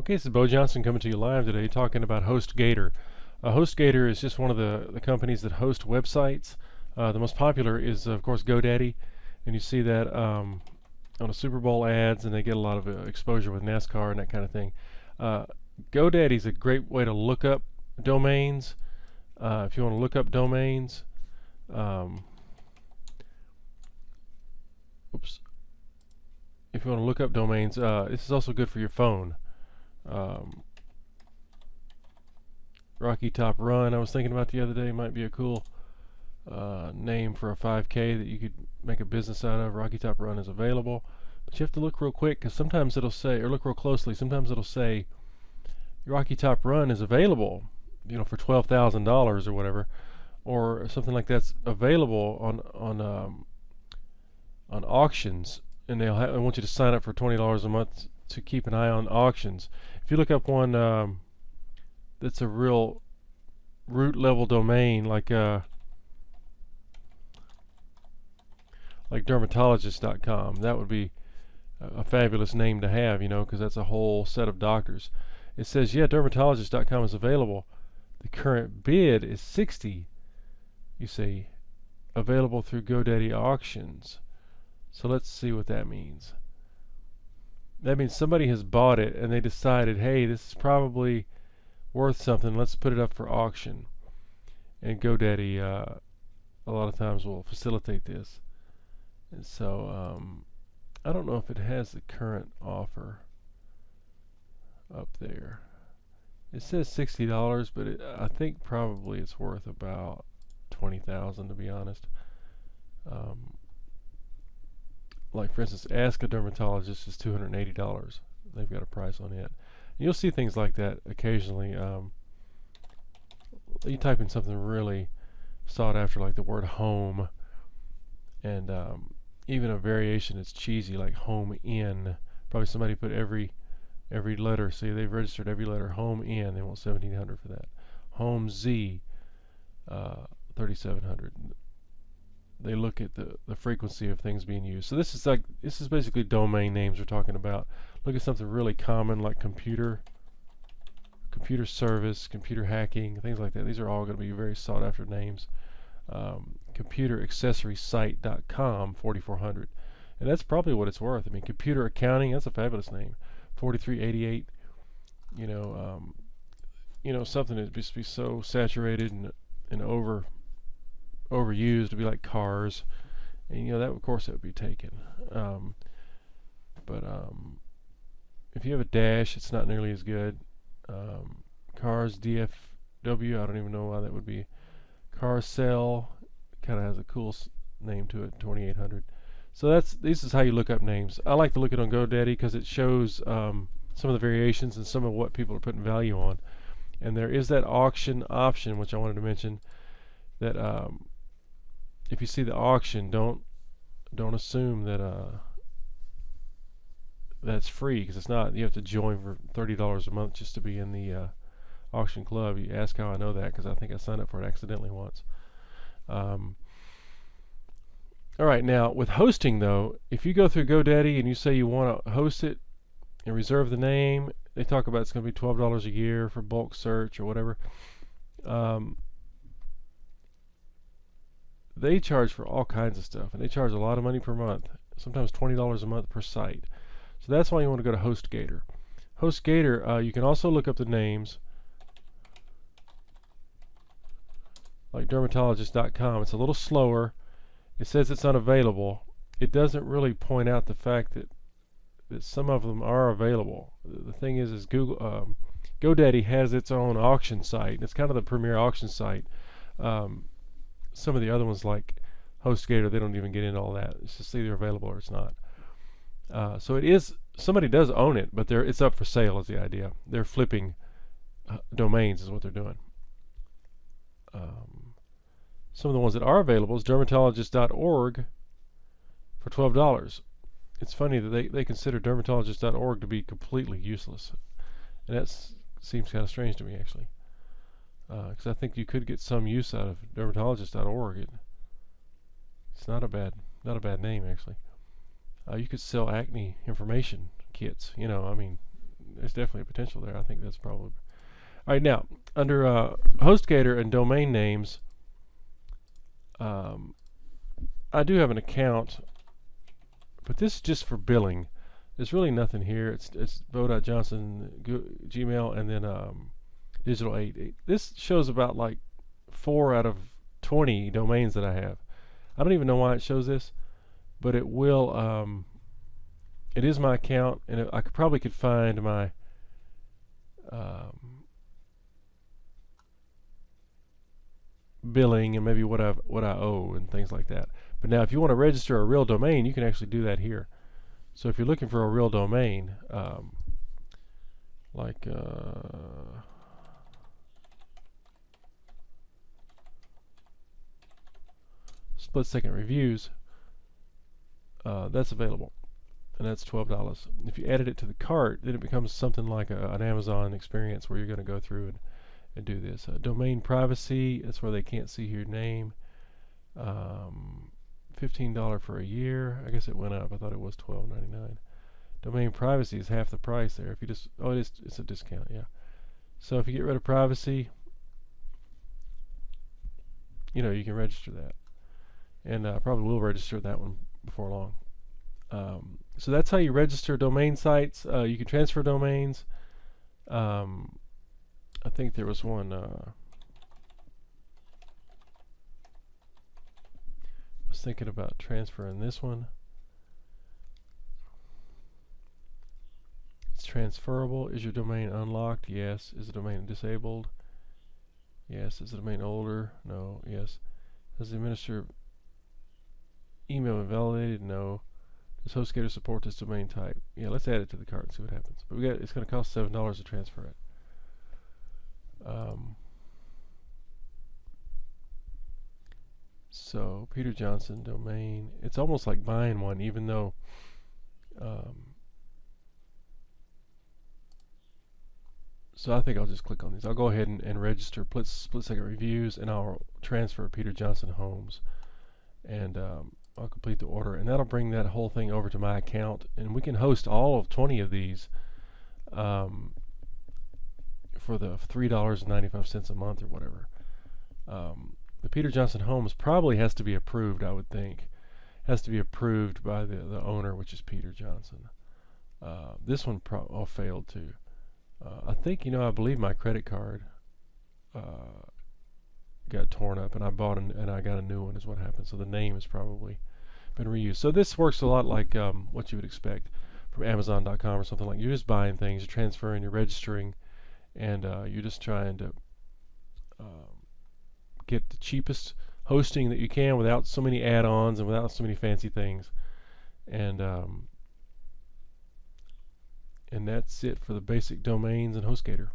Okay, this is Bo Johnson coming to you live today talking about HostGator. HostGator is just one of the companies that host websites. The most popular is, of course, GoDaddy, and you see that on the Super Bowl ads, and they get a lot of exposure with NASCAR and that kind of thing. GoDaddy is a great way to look up domains. If you want to look up domains, if you want to look up domains, this is also good for your phone. Rocky Top Run, I was thinking about the other day, might be a cool name for a 5K that you could make a business out of. Rocky Top Run is available, but you have to look real quick, because sometimes it'll say, or look real closely, sometimes it'll say Rocky Top Run is available, you know, for $12,000 or whatever, or something like that's available on auctions, and they want you to sign up for $20 a month to keep an eye on auctions. If you look up one that's a real root level domain, like dermatologist.com, that would be a fabulous name to have, you know, because that's a whole set of doctors. It says, yeah, dermatologist.com is available. The current bid is $60, you see, available through GoDaddy auctions. So let's see what that means. That means somebody has bought it and they decided, hey, this is probably worth something, let's put it up for auction. And GoDaddy a lot of times will facilitate this. And so I don't know if it has the current offer up there. It says $60, but I think probably it's worth about $20,000, to be honest. Like, for instance, Ask a Dermatologist is $280. They've got a price on it. And you'll see things like that occasionally. You type in something really sought after, like the word home, and even a variation that's cheesy, like home in. Probably somebody put every letter. See, they've registered every letter home in. They want $1,700 for that. Home Z, $3,700. They look at the frequency of things being used. So this is basically domain names we're talking about. Look at something really common like computer service, computer hacking, things like that. These are all going to be very sought after names. Computeraccessorysite.com, $4,400, and that's probably what it's worth. I mean, computer accounting, that's a fabulous name, $4,388. You know, something that just be so saturated and overused to be like cars, and you know that of course that would be taken. But if you have a dash, it's not nearly as good. Cars DFW, I don't even know why that would be. Car Cell kind of has a cool name to it, 2,800. So this is how you look up names. I like to look at it on GoDaddy because it shows some of the variations and some of what people are putting value on. And there is that auction option, which I wanted to mention, that if you see the auction, don't assume that that's free, because it's not. You have to join for $30 a month just to be in the auction club. You ask how I know that, because I think I signed up for it accidentally once. Alright, now with hosting though, if you go through GoDaddy and you say you want to host it and reserve the name, they talk about it's going to be $12 a year for bulk search or whatever. They charge for all kinds of stuff, and they charge a lot of money per month, sometimes $20 a month per site. So that's why you want to go to HostGator. HostGator, you can also look up the names, like dermatologist.com. It's a little slower. It says it's unavailable. It doesn't really point out the fact that some of them are available. The thing is GoDaddy has its own auction site. It's kind of the premier auction site. Some of the other ones like HostGator, they don't even get into all that. It's just either available or it's not. So it is, somebody does own it, but it's up for sale is the idea. They're flipping domains is what they're doing. Some of the ones that are available is dermatologist.org for $12. It's funny that they consider dermatologist.org to be completely useless. And that seems kind of strange to me, actually. Because I think you could get some use out of dermatologist.org. It's not a bad name, actually. You could sell acne information kits. You know, I mean, there's definitely a potential there. I think that's probably. All right, now under HostGator and domain names, I do have an account, but this is just for billing. There's really nothing here. It's bo.johnson Gmail and then digital 8. This shows about like 4 out of 20 domains that I have. I don't even know why it shows this, but it will. It is my account, and I probably could find my billing and maybe what I owe and things like that. But now, if you want to register a real domain, you can actually do that here. So if you're looking for a real domain, like split-second reviews, that's available, and that's $12. If you added it to the cart, then it becomes something like an Amazon experience where you're going to go through and do this. Domain privacy, that's where they can't see your name. $15 for a year. I guess it went up. I thought it was $12.99. Domain privacy is half the price there. If you just it's a discount, yeah. So if you get rid of privacy, you can register that, and probably will register that one before long. So that's how you register domain sites. You can transfer domains. I think there was one. I was thinking about transferring this one. It's transferable. Is your domain unlocked? Yes. Is the domain disabled? Yes. Is the domain older? No. Yes. Does the administrator email invalidated? No. Does HostGator support this domain type? Yeah, let's add it to the cart and see what happens. But it's going to cost $7 to transfer it. So Peter Johnson domain. It's almost like buying one, even though so I think I'll just click on these. I'll go ahead and register split-second reviews, and I'll transfer Peter Johnson Homes, and I'll complete the order, and that'll bring that whole thing over to my account, and we can host all of 20 of these for the $3.95 a month or whatever. The Peter Johnson Homes probably has to be approved, I would think. Has to be approved by the owner, which is Peter Johnson. This one failed too. I think, I believe my credit card got torn up, and I bought and I got a new one is what happened. So the name has probably been reused. So this works a lot like what you would expect from Amazon.com or something like. You're just buying things, you're transferring, you're registering, and you're just trying to get the cheapest hosting that you can without so many add-ons and without so many fancy things. And that's it for the basic domains and HostGator.